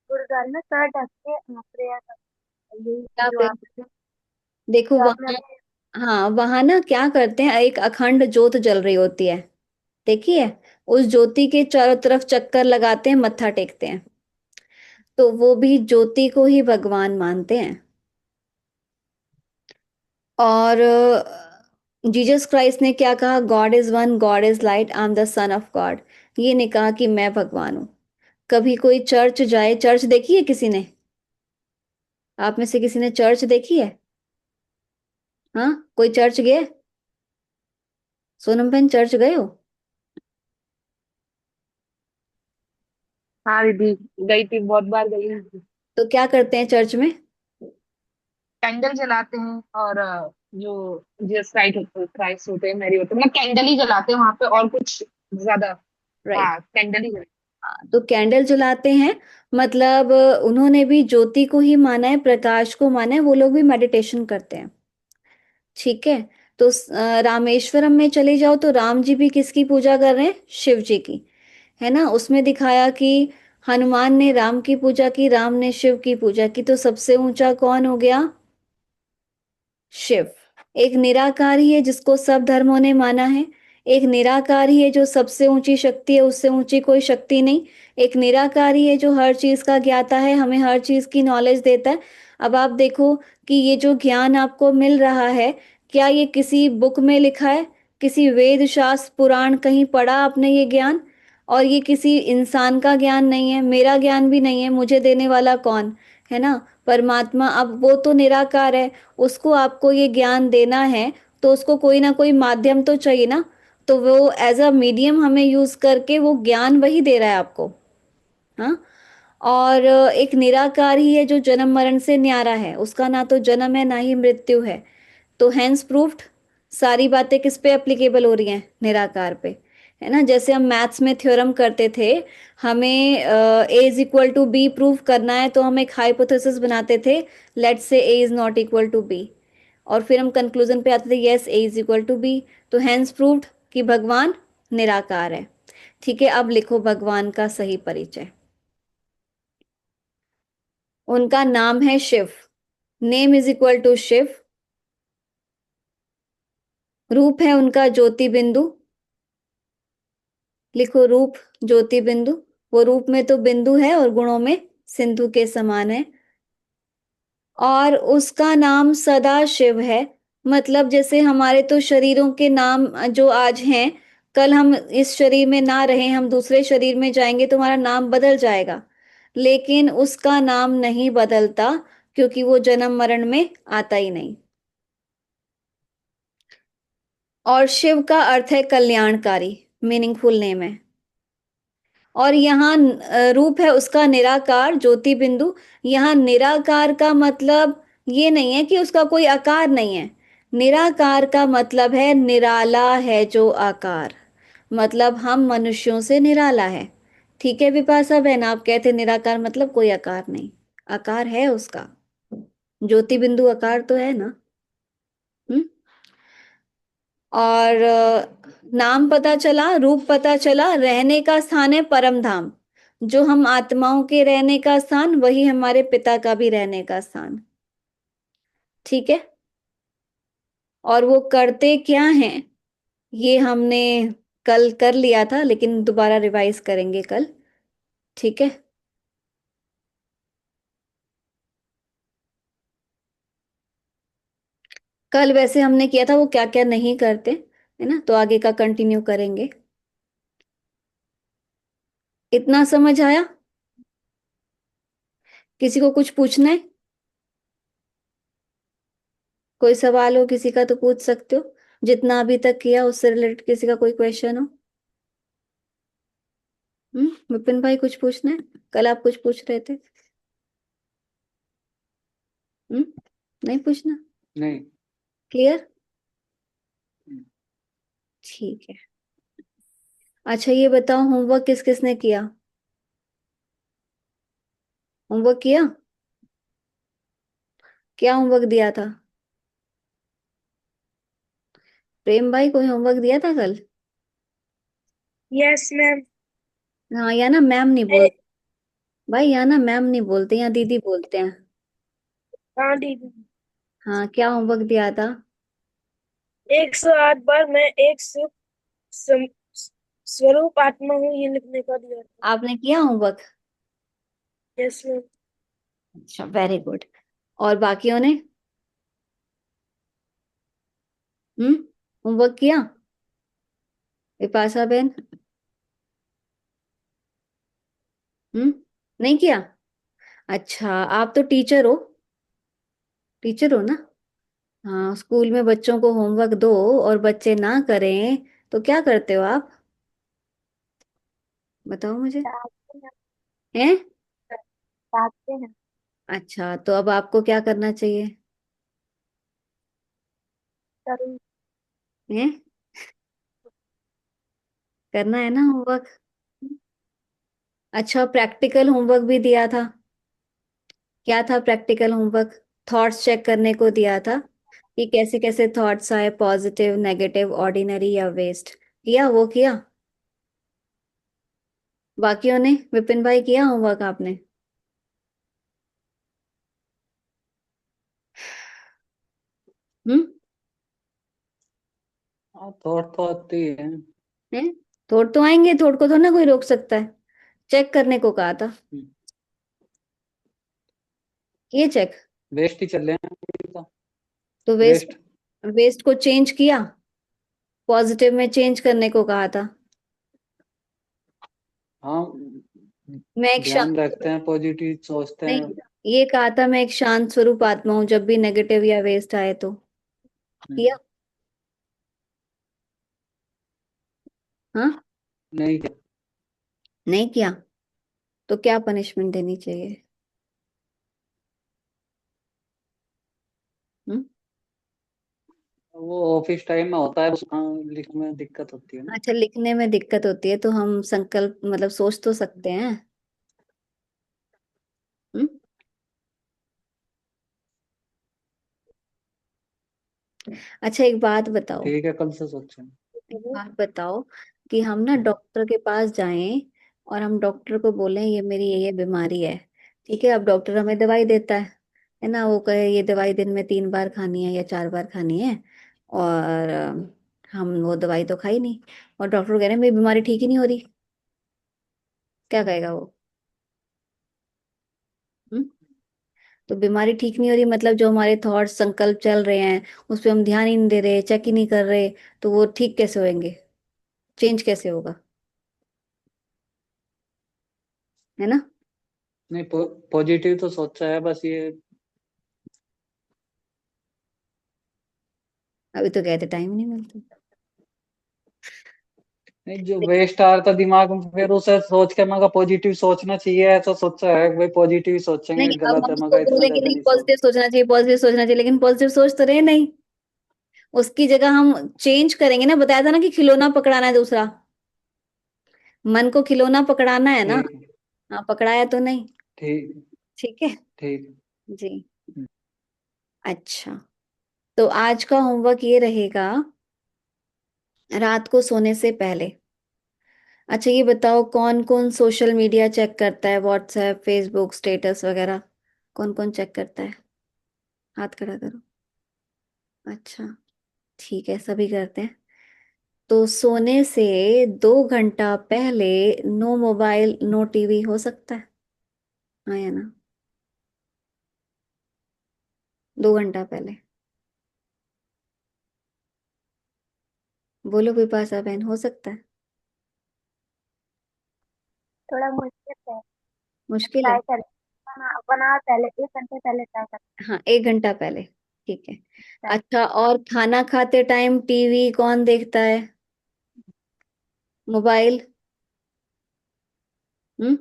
गुरुद्वारे में सर ढक के प्रेयर करते हैं, यही क्या जो पे? आप देखो जो आपने वहां, हाँ वहां ना क्या करते हैं, एक अखंड ज्योत जल रही होती है, देखिए, उस ज्योति के चारों तरफ चक्कर लगाते हैं, मत्था टेकते हैं, तो वो भी ज्योति को ही भगवान मानते हैं। और जीसस क्राइस्ट ने क्या कहा, God is one, God is light, I am the son of God. ये नहीं कहा कि मैं भगवान हूं। कभी कोई चर्च जाए, चर्च देखी है किसी ने? आप में से किसी ने चर्च देखी है? हाँ, कोई चर्च गए? सोनम बहन चर्च गए हो? हाँ दीदी, गई थी, बहुत बार गई हूँ। तो क्या करते हैं चर्च में? कैंडल जलाते हैं और जो जीसस क्राइस्ट होते हैं, मैरी होते हैं, मतलब कैंडल ही जलाते हैं वहां पे, और कुछ ज्यादा। राइट। हाँ, कैंडल ही जलाते तो कैंडल जलाते हैं, मतलब उन्होंने भी ज्योति को ही माना है, प्रकाश को माना है, वो लोग भी मेडिटेशन करते हैं। ठीक है। तो रामेश्वरम में चले जाओ तो राम जी भी किसकी पूजा कर रहे हैं? शिव जी की, है ना। उसमें दिखाया कि हनुमान ने राम की पूजा की, राम ने शिव की पूजा की, तो सबसे ऊंचा कौन हो गया? शिव। एक निराकार ही है जिसको सब धर्मों ने माना है। एक निराकार ही है जो सबसे ऊंची शक्ति है, उससे ऊंची कोई शक्ति नहीं। एक निराकार ही है जो हर चीज का ज्ञाता है, हमें हर चीज की नॉलेज देता है। अब आप देखो कि ये जो ज्ञान आपको मिल रहा है, क्या ये किसी बुक में लिखा है, किसी वेद शास्त्र पुराण कहीं पढ़ा आपने ये ज्ञान? और ये किसी इंसान का ज्ञान नहीं है, मेरा ज्ञान भी नहीं है, मुझे देने वाला कौन है? ना, परमात्मा। अब वो तो निराकार है, उसको आपको ये ज्ञान देना है, तो उसको कोई ना कोई माध्यम तो चाहिए ना। तो वो एज अ मीडियम हमें यूज करके वो ज्ञान वही दे रहा है आपको। हाँ। और एक निराकार ही है जो जन्म मरण से न्यारा है, उसका ना तो जन्म है ना ही मृत्यु है। तो हैंस प्रूफ्ड सारी बातें किस पे एप्लीकेबल हो रही हैं? निराकार पे, है ना। जैसे हम मैथ्स में थ्योरम करते थे, हमें A is equal to B prove करना है, तो हम एक हाइपोथेसिस बनाते थे, let's say A is not equal to B, और फिर हम कंक्लूजन पे आते थे yes A is equal to B. तो हैंस प्रूव्ड कि भगवान निराकार है। ठीक है, अब लिखो भगवान का सही परिचय। उनका नाम है Shiv, name is equal to Shiv. रूप है उनका ज्योति बिंदु, लिखो रूप ज्योति बिंदु। वो रूप में तो बिंदु है और गुणों में सिंधु के समान है। और उसका नाम सदा शिव है, मतलब जैसे हमारे तो शरीरों के नाम जो आज हैं, कल हम इस शरीर में ना रहे, हम दूसरे शरीर में जाएंगे तो हमारा नाम बदल जाएगा, लेकिन उसका नाम नहीं बदलता, क्योंकि वो जन्म मरण में आता ही नहीं। और शिव का अर्थ है कल्याणकारी, मीनिंगफुल नेम है। और यहाँ रूप है उसका निराकार ज्योति बिंदु। यहाँ निराकार का मतलब ये नहीं है कि उसका कोई आकार नहीं है, निराकार का मतलब है निराला है जो आकार, मतलब हम मनुष्यों से निराला है। ठीक है विपाशा बहन, आप कहते निराकार मतलब कोई आकार नहीं, आकार है उसका, ज्योति बिंदु आकार तो है ना। हम्म। और नाम पता चला, रूप पता चला, रहने का स्थान है परम धाम, जो हम आत्माओं के रहने का स्थान, वही हमारे पिता का भी रहने का स्थान। ठीक है, और वो करते क्या हैं ये हमने कल कर लिया था, लेकिन दोबारा रिवाइज करेंगे कल। ठीक है, कल वैसे हमने किया था वो क्या क्या नहीं करते, है ना, तो आगे का कंटिन्यू करेंगे। इतना समझ आया? किसी को कुछ पूछना है? कोई सवाल हो किसी का तो पूछ सकते हो, जितना अभी तक किया उससे रिलेटेड किसी का कोई क्वेश्चन हो। विपिन भाई कुछ पूछना है? कल आप कुछ पूछ रहे थे। हम्म। नहीं पूछना? नहीं। क्लियर? ठीक है। अच्छा ये बताओ, होमवर्क किस किसने किया? होमवर्क किया? क्या होमवर्क दिया था? प्रेम भाई कोई होमवर्क दिया था कल? Yes ma'am. हाँ, या ना मैम नहीं बोल, भाई या ना मैम नहीं बोलते, या दीदी बोलते हैं। हाँ दीदी। हाँ, क्या होमवर्क दिया था? 108 बार मैं एक सम, स्वरूप आत्मा हूँ ये लिखने का दिया था। आपने किया होमवर्क? Yes ma'am. अच्छा वेरी गुड। और बाकियों ने? होमवर्क किया? विपाशा बहन? हम्म। नहीं किया? अच्छा, आप तो टीचर हो, टीचर हो ना। हाँ, स्कूल में बच्चों को होमवर्क दो और बच्चे ना करें तो क्या करते हो आप? बताओ मुझे। डांटते हैं। हैं? डांटते हैं। अच्छा, तो अब आपको क्या करना चाहिए? करूँ। हैं? करना है ना होमवर्क। अच्छा, प्रैक्टिकल होमवर्क भी दिया था। क्या था प्रैक्टिकल होमवर्क? थॉट्स चेक करने को दिया था, कि कैसे कैसे थॉट्स आए, पॉजिटिव, नेगेटिव, ऑर्डिनरी या वेस्ट। किया? वो किया? बाकियों ने? विपिन भाई किया होमवर्क आपने? हम्म। हाँ, थॉट तो आती है। हैं? थोड़ तो आएंगे, थोड़ को तो ना कोई रोक सकता है। चेक करने को कहा था, किए चेक? वेस्ट ही चल रहे हैं अभी तो। तो वेस्ट, वेस्ट। वेस्ट को चेंज किया, पॉजिटिव में चेंज करने को कहा था। हाँ, मैं एक ध्यान शांत, रखते हैं, पॉजिटिव सोचते नहीं, हैं। ये कहा था मैं एक शांत स्वरूप आत्मा हूं, जब भी नेगेटिव या वेस्ट आए तो। हम्म, किया? हाँ? नहीं क्या। नहीं किया? तो क्या पनिशमेंट देनी चाहिए? हम्म? वो ऑफिस टाइम में होता है, उसका लिखने में दिक्कत होती है ना। अच्छा, लिखने में दिक्कत होती है तो हम संकल्प मतलब सोच तो सकते हैं। हम्म? अच्छा, एक बात बताओ। ठीक है, कल से सोचें। एक बात बताओ कि हम ना डॉक्टर के पास जाएं और हम डॉक्टर को बोलें ये मेरी ये बीमारी है। ठीक है, अब डॉक्टर हमें दवाई देता है ना, वो कहे ये दवाई दिन में 3 बार खानी है या 4 बार खानी है, और हम वो दवाई तो खाई नहीं, और डॉक्टर कह रहे हैं मेरी बीमारी ठीक ही नहीं हो रही। क्या कहेगा वो? हम्म? तो बीमारी ठीक नहीं हो रही मतलब जो हमारे थॉट्स संकल्प चल रहे हैं उस पर हम ध्यान ही नहीं दे रहे, चेक ही नहीं कर रहे, तो वो ठीक कैसे होंगे, चेंज कैसे होगा? है ना? नहीं, पॉजिटिव तो सोचा है, बस ये अभी तो कहते टाइम नहीं मिलता। नहीं, जो वेस्ट आ रहा था दिमाग में, फिर उसे सोच के मगर पॉजिटिव सोचना चाहिए, ऐसा सोचा है कि भाई पॉजिटिव ही सोचेंगे, नहीं, अब गलत हम है उसको मगर इतना बोले कि ज्यादा नहीं नहीं सोच। पॉजिटिव सोचना चाहिए, पॉजिटिव सोचना चाहिए, लेकिन पॉजिटिव सोच तो रहे नहीं। उसकी जगह हम चेंज करेंगे ना, बताया था ना कि खिलौना पकड़ाना है दूसरा, मन को खिलौना पकड़ाना है ना। ठीक है। हाँ, पकड़ाया तो नहीं। ठीक। ठीक है। ठीक। जी। अच्छा, तो आज का होमवर्क ये रहेगा, रात को सोने से पहले। अच्छा, ये बताओ कौन कौन सोशल मीडिया चेक करता है, व्हाट्सएप, फेसबुक, स्टेटस वगैरह, कौन कौन चेक करता है? हाथ खड़ा करो। अच्छा, ठीक है, सभी करते हैं। तो सोने से 2 घंटा पहले नो मोबाइल नो टीवी हो सकता है? हाँ या ना? 2 घंटा पहले बोलो बिपाशा बहन, हो सकता है? थोड़ा मुश्किल है। मुश्किल है। ट्राई करें। बना पहले 1 घंटे पहले ट्राई हाँ, 1 घंटा पहले। ठीक है। करते अच्छा, और खाना खाते टाइम टीवी कौन देखता है? मोबाइल। हम्म?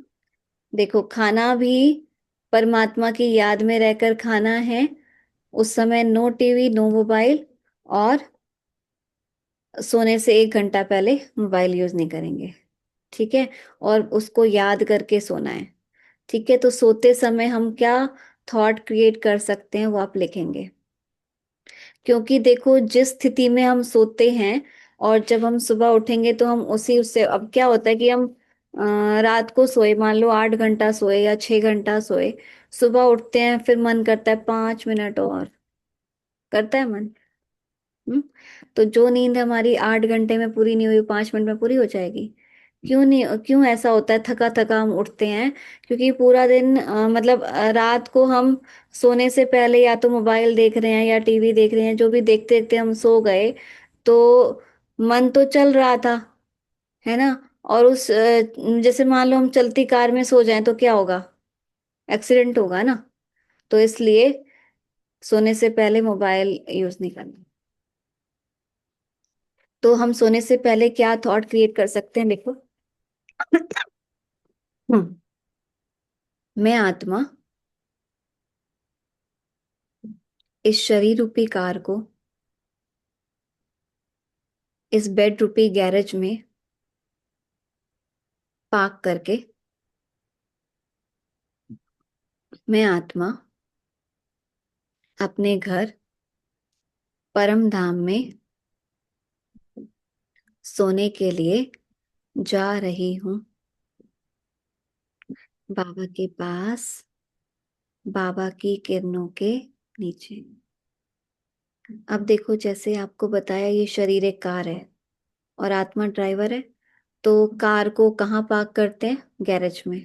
देखो, खाना भी परमात्मा की याद में रहकर खाना है। उस समय नो टीवी नो मोबाइल, और सोने से 1 घंटा पहले मोबाइल यूज नहीं करेंगे। ठीक है, और उसको याद करके सोना है। ठीक है, तो सोते समय हम क्या थॉट क्रिएट कर सकते हैं वो आप लिखेंगे। क्योंकि देखो, जिस स्थिति में हम सोते हैं और जब हम सुबह उठेंगे तो हम उसी उससे, अब क्या होता है कि हम रात को सोए, मान लो 8 घंटा सोए या 6 घंटा सोए, सुबह उठते हैं फिर मन करता है 5 मिनट और, करता है मन। हम्म? तो जो नींद हमारी 8 घंटे में पूरी नहीं हुई 5 मिनट में पूरी हो जाएगी? क्यों नहीं, क्यों ऐसा होता है, थका थका हम उठते हैं? क्योंकि पूरा दिन मतलब रात को हम सोने से पहले या तो मोबाइल देख रहे हैं या टीवी देख रहे हैं, जो भी देखते देखते हम सो गए, तो मन तो चल रहा था, है ना? और उस जैसे मान लो हम चलती कार में सो जाएं तो क्या होगा? एक्सीडेंट होगा ना। तो इसलिए सोने से पहले मोबाइल यूज नहीं करना। तो हम सोने से पहले क्या थॉट क्रिएट कर सकते हैं, देखो। हम्म। मैं आत्मा इस शरीर रूपी कार को इस बेड रूपी गैरेज में पार्क करके, मैं आत्मा अपने घर परम धाम में सोने के लिए जा रही हूँ, बाबा के पास, बाबा की किरणों के नीचे। अब देखो, जैसे आपको बताया ये शरीर एक कार है और आत्मा ड्राइवर है, तो कार को कहाँ पार्क करते हैं? गैरेज में,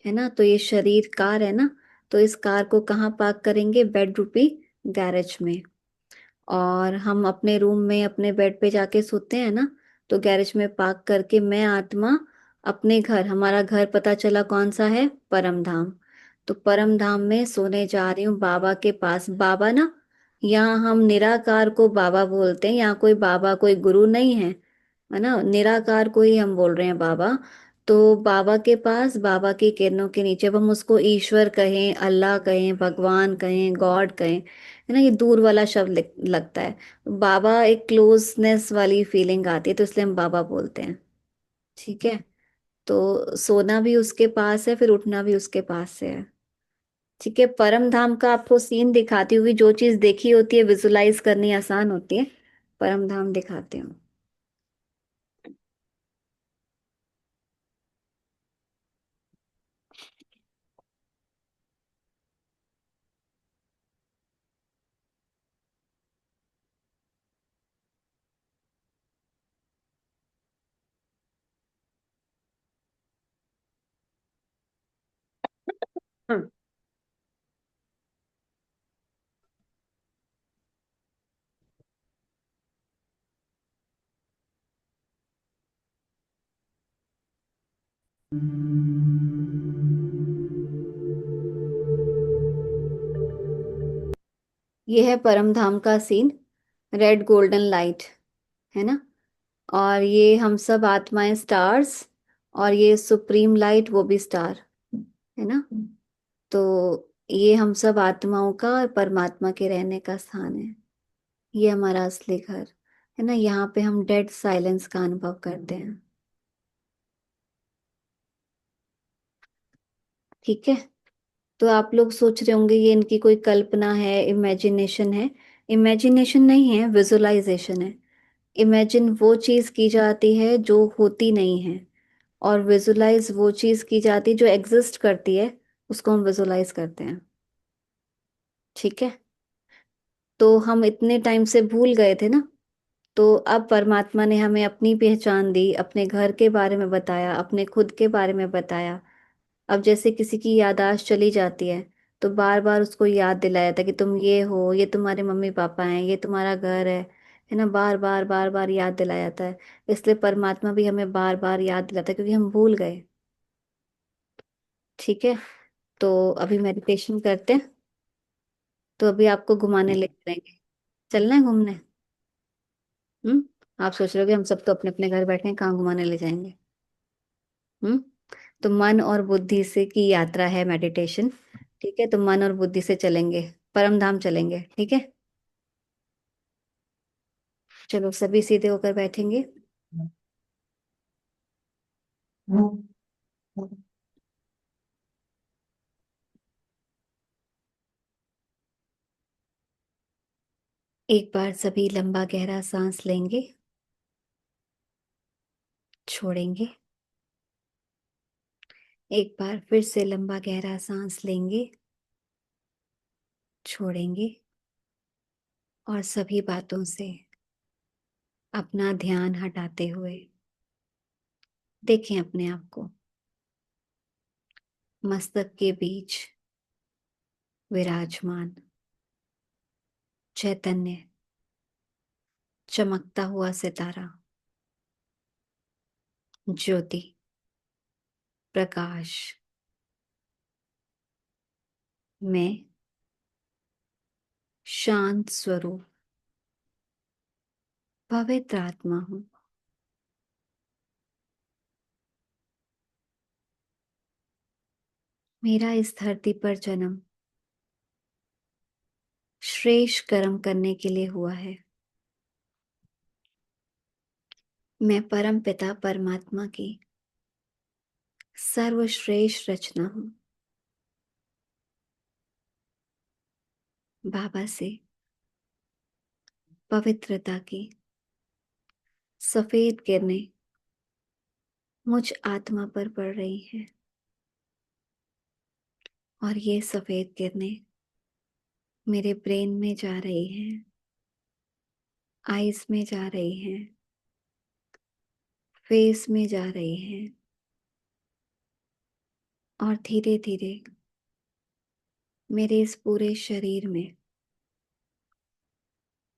है ना? तो ये शरीर कार है ना, तो इस कार को कहाँ पार्क करेंगे? बेड रूपी गैरेज में। और हम अपने रूम में अपने बेड पे जाके सोते हैं ना, तो गैरेज में पार्क करके मैं आत्मा अपने घर, हमारा घर पता चला कौन सा है? परम धाम। तो परम धाम में सोने जा रही हूँ बाबा के पास। बाबा ना, यहाँ हम निराकार को बाबा बोलते हैं, यहाँ कोई बाबा कोई गुरु नहीं है ना, निराकार को ही हम बोल रहे हैं बाबा। तो बाबा के पास, बाबा की किरणों के नीचे, अब हम उसको ईश्वर कहें, अल्लाह कहें, भगवान कहें, गॉड कहें, है ना, ये दूर वाला शब्द लगता है। बाबा एक क्लोजनेस वाली फीलिंग आती है, तो इसलिए हम बाबा बोलते हैं। ठीक है, तो सोना भी उसके पास है, फिर उठना भी उसके पास से है। ठीक है, परम धाम का आपको सीन दिखाती हुई, जो चीज देखी होती है विजुलाइज करनी आसान होती है, परम धाम दिखाते हूँ। ये है परम धाम का सीन, रेड गोल्डन लाइट, है ना। और ये हम सब आत्माएं स्टार्स, और ये सुप्रीम लाइट वो भी स्टार, है ना। तो ये हम सब आत्माओं का और परमात्मा के रहने का स्थान है। ये हमारा असली घर है ना, यहाँ पे हम डेड साइलेंस का अनुभव करते हैं। ठीक है, तो आप लोग सोच रहे होंगे ये इनकी कोई कल्पना है, इमेजिनेशन है। इमेजिनेशन नहीं है, विजुअलाइजेशन है। इमेजिन वो चीज की जाती है जो होती नहीं है, और विजुलाइज वो चीज की जाती है जो एग्जिस्ट करती है, उसको हम विजुलाइज करते हैं। ठीक है, तो हम इतने टाइम से भूल गए थे ना, तो अब परमात्मा ने हमें अपनी पहचान दी, अपने घर के बारे में बताया, अपने खुद के बारे में बताया। अब जैसे किसी की याददाश्त चली जाती है, तो बार बार उसको याद दिलाया था कि तुम ये हो, ये तुम्हारे मम्मी पापा हैं, ये तुम्हारा घर है ना। बार बार बार बार याद दिलाया जाता है। इसलिए परमात्मा भी हमें बार बार याद दिलाता है, क्योंकि हम भूल गए। ठीक है, तो अभी मेडिटेशन करते हैं। तो अभी आपको घुमाने ले जाएंगे, चलना है घूमने। आप सोच रहे हो कि हम सब तो अपने अपने घर बैठे हैं, कहाँ घुमाने ले जाएंगे। हम्म तो मन और बुद्धि से की यात्रा है मेडिटेशन। ठीक है, तो मन और बुद्धि से चलेंगे, परम धाम चलेंगे। ठीक है, चलो सभी सीधे होकर बैठेंगे। एक बार सभी लंबा गहरा सांस लेंगे, छोड़ेंगे। एक बार फिर से लंबा गहरा सांस लेंगे, छोड़ेंगे। और सभी बातों से अपना ध्यान हटाते हुए देखें अपने आप को मस्तक के बीच विराजमान, चैतन्य, चमकता हुआ सितारा, ज्योति, प्रकाश। मैं शांत स्वरूप पवित्र आत्मा हूं। मेरा इस धरती पर जन्म श्रेष्ठ कर्म करने के लिए हुआ है। मैं परम पिता परमात्मा की सर्वश्रेष्ठ रचना हूं। बाबा से पवित्रता की सफेद किरणें मुझ आत्मा पर पड़ रही हैं, और ये सफेद किरणें मेरे ब्रेन में जा रही हैं, आईज में जा रही हैं, फेस में जा रही हैं, और धीरे धीरे मेरे इस पूरे शरीर में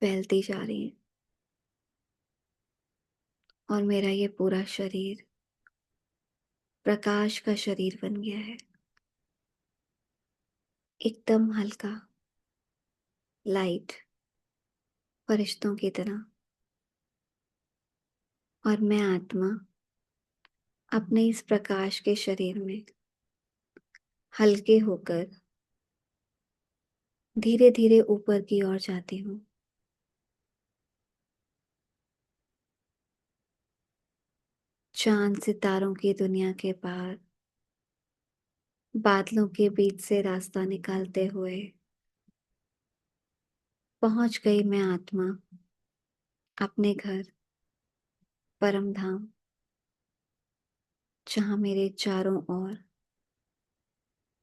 फैलती जा रही हैं। और मेरा ये पूरा शरीर प्रकाश का शरीर बन गया है, एकदम हल्का, लाइट, फरिश्तों की तरह। और मैं आत्मा अपने इस प्रकाश के शरीर में हल्के होकर धीरे धीरे ऊपर की ओर जाती हूँ। चांद सितारों की दुनिया के पार, बादलों के बीच से रास्ता निकालते हुए पहुंच गई मैं आत्मा अपने घर, परम धाम, जहां मेरे चारों ओर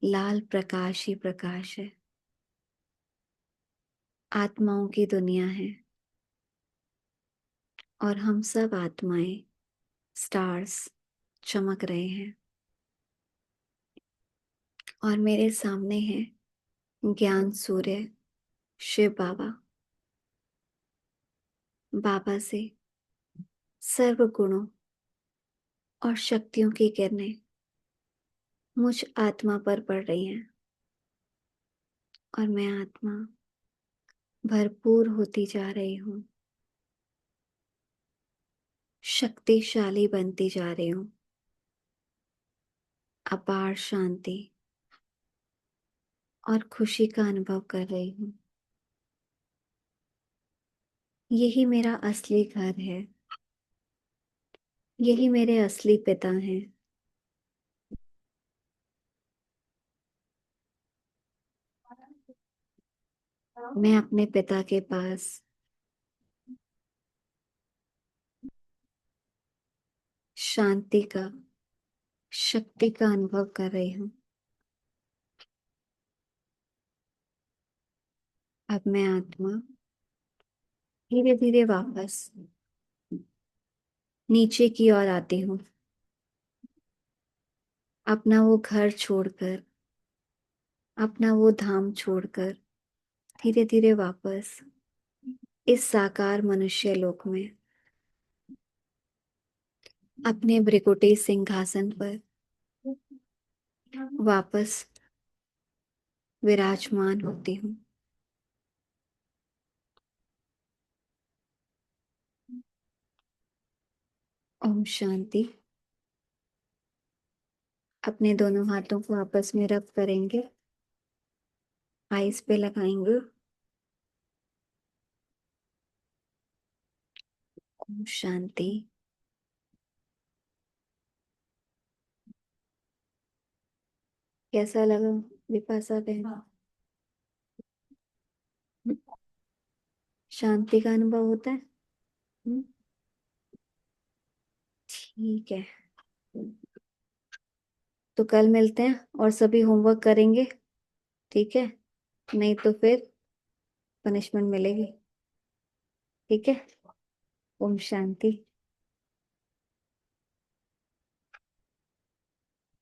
लाल प्रकाश ही प्रकाश है। आत्माओं की दुनिया है और हम सब आत्माएं, स्टार्स चमक रहे हैं। और मेरे सामने है ज्ञान सूर्य, शिव बाबा। बाबा से सर्व गुणों और शक्तियों की किरणें मुझ आत्मा पर पड़ रही हैं और मैं आत्मा भरपूर होती जा रही हूँ, शक्तिशाली बनती जा रही हूँ। अपार शांति और खुशी का अनुभव कर रही हूँ। यही मेरा असली घर है, यही मेरे असली पिता हैं। मैं अपने पिता के पास शांति का, शक्ति का अनुभव कर रही हूँ। अब मैं आत्मा धीरे धीरे वापस नीचे की ओर आती हूँ, अपना वो घर छोड़कर, अपना वो धाम छोड़कर धीरे धीरे वापस इस साकार मनुष्य लोक में अपने भ्रिकुटी सिंहासन पर वापस विराजमान होती हूँ। ओम शांति। अपने दोनों हाथों को आपस में रब करेंगे, आइस पे लगाएंगे। ओम शांति। कैसा लगा विपाशा बहन? शांति का अनुभव होता है? हम्म, ठीक है। तो कल मिलते हैं और सभी होमवर्क करेंगे, ठीक है? नहीं तो फिर पनिशमेंट मिलेगी, ठीक है? ओम शांति।